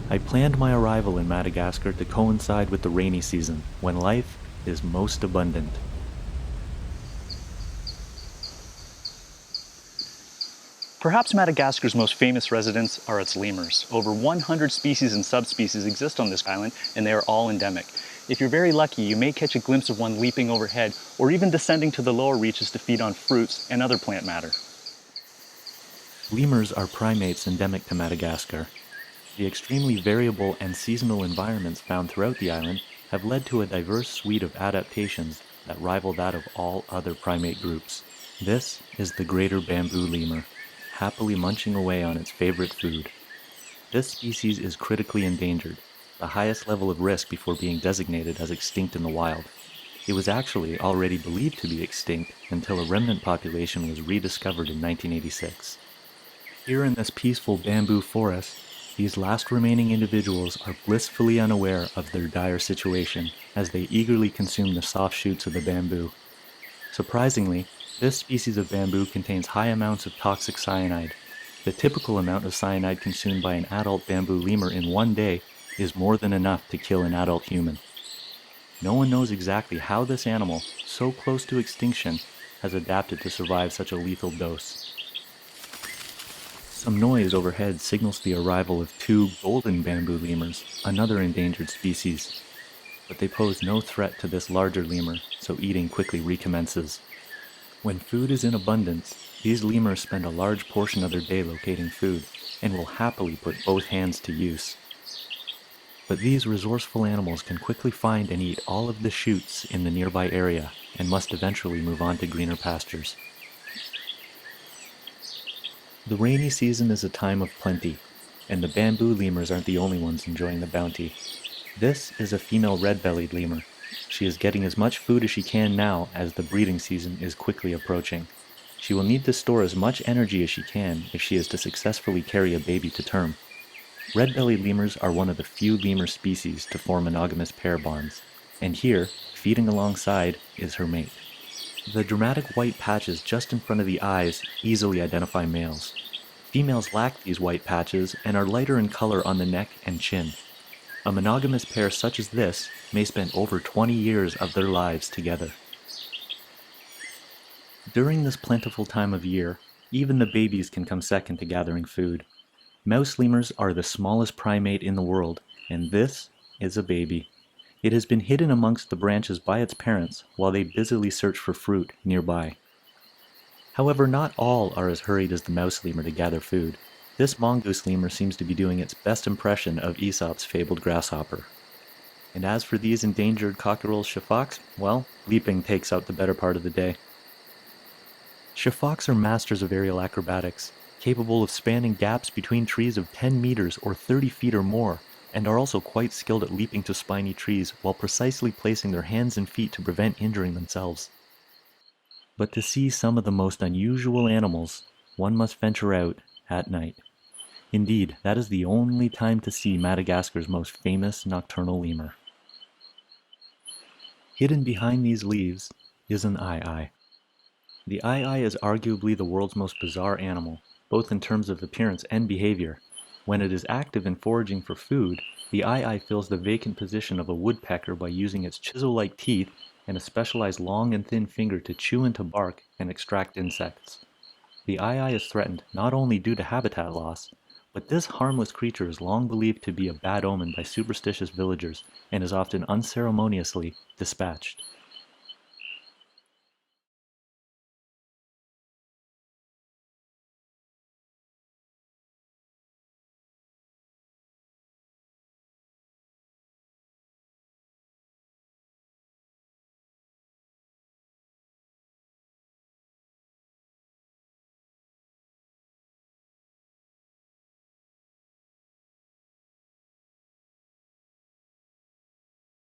I planned my arrival in Madagascar to coincide with the rainy season, when life is most abundant. Perhaps Madagascar's most famous residents are its lemurs. Over 100 species and subspecies exist on this island, and they are all endemic. If you're very lucky, you may catch a glimpse of one leaping overhead, or even descending to the lower reaches to feed on fruits and other plant matter. Lemurs are primates endemic to Madagascar. The extremely variable and seasonal environments found throughout the island have led to a diverse suite of adaptations that rival that of all other primate groups. This is the greater bamboo lemur, happily munching away on its favorite food. This species is critically endangered, the highest level of risk before being designated as extinct in the wild. It was actually already believed to be extinct until a remnant population was rediscovered in 1986. Here in this peaceful bamboo forest, these last remaining individuals are blissfully unaware of their dire situation as they eagerly consume the soft shoots of the bamboo. Surprisingly, this species of bamboo contains high amounts of toxic cyanide. The typical amount of cyanide consumed by an adult bamboo lemur in one day is more than enough to kill an adult human. No one knows exactly how this animal, so close to extinction, has adapted to survive such a lethal dose. Some noise overhead signals the arrival of two golden bamboo lemurs, another endangered species. But they pose no threat to this larger lemur, so eating quickly recommences. When food is in abundance, these lemurs spend a large portion of their day locating food, and will happily put both hands to use. But these resourceful animals can quickly find and eat all of the shoots in the nearby area, and must eventually move on to greener pastures. The rainy season is a time of plenty, and the bamboo lemurs aren't the only ones enjoying the bounty. This is a female red-bellied lemur. She is getting as much food as she can now as the breeding season is quickly approaching. She will need to store as much energy as she can if she is to successfully carry a baby to term. Red-bellied lemurs are one of the few lemur species to form monogamous pair bonds, and here, feeding alongside, is her mate. The dramatic white patches just in front of the eyes easily identify males. Females lack these white patches and are lighter in color on the neck and chin. A monogamous pair such as this may spend over 20 years of their lives together. During this plentiful time of year, even the babies can come second to gathering food. Mouse lemurs are the smallest primate in the world, and this is a baby. It has been hidden amongst the branches by its parents while they busily search for fruit nearby. However, not all are as hurried as the mouse lemur to gather food. This mongoose lemur seems to be doing its best impression of Aesop's fabled grasshopper. And as for these endangered cockerels shafaks, well, leaping takes out the better part of the day. Shafaks are masters of aerial acrobatics, capable of spanning gaps between trees of 10 meters or 30 feet or more, and are also quite skilled at leaping to spiny trees while precisely placing their hands and feet to prevent injuring themselves. But to see some of the most unusual animals, one must venture out at night. Indeed, that is the only time to see Madagascar's most famous nocturnal lemur. Hidden behind these leaves is an aye-aye. The aye-aye is arguably the world's most bizarre animal, both in terms of appearance and behavior. When it is active and foraging for food, the aye-aye fills the vacant position of a woodpecker by using its chisel-like teeth and a specialized long and thin finger to chew into bark and extract insects. The aye-aye is threatened not only due to habitat loss, but this harmless creature is long believed to be a bad omen by superstitious villagers and is often unceremoniously dispatched.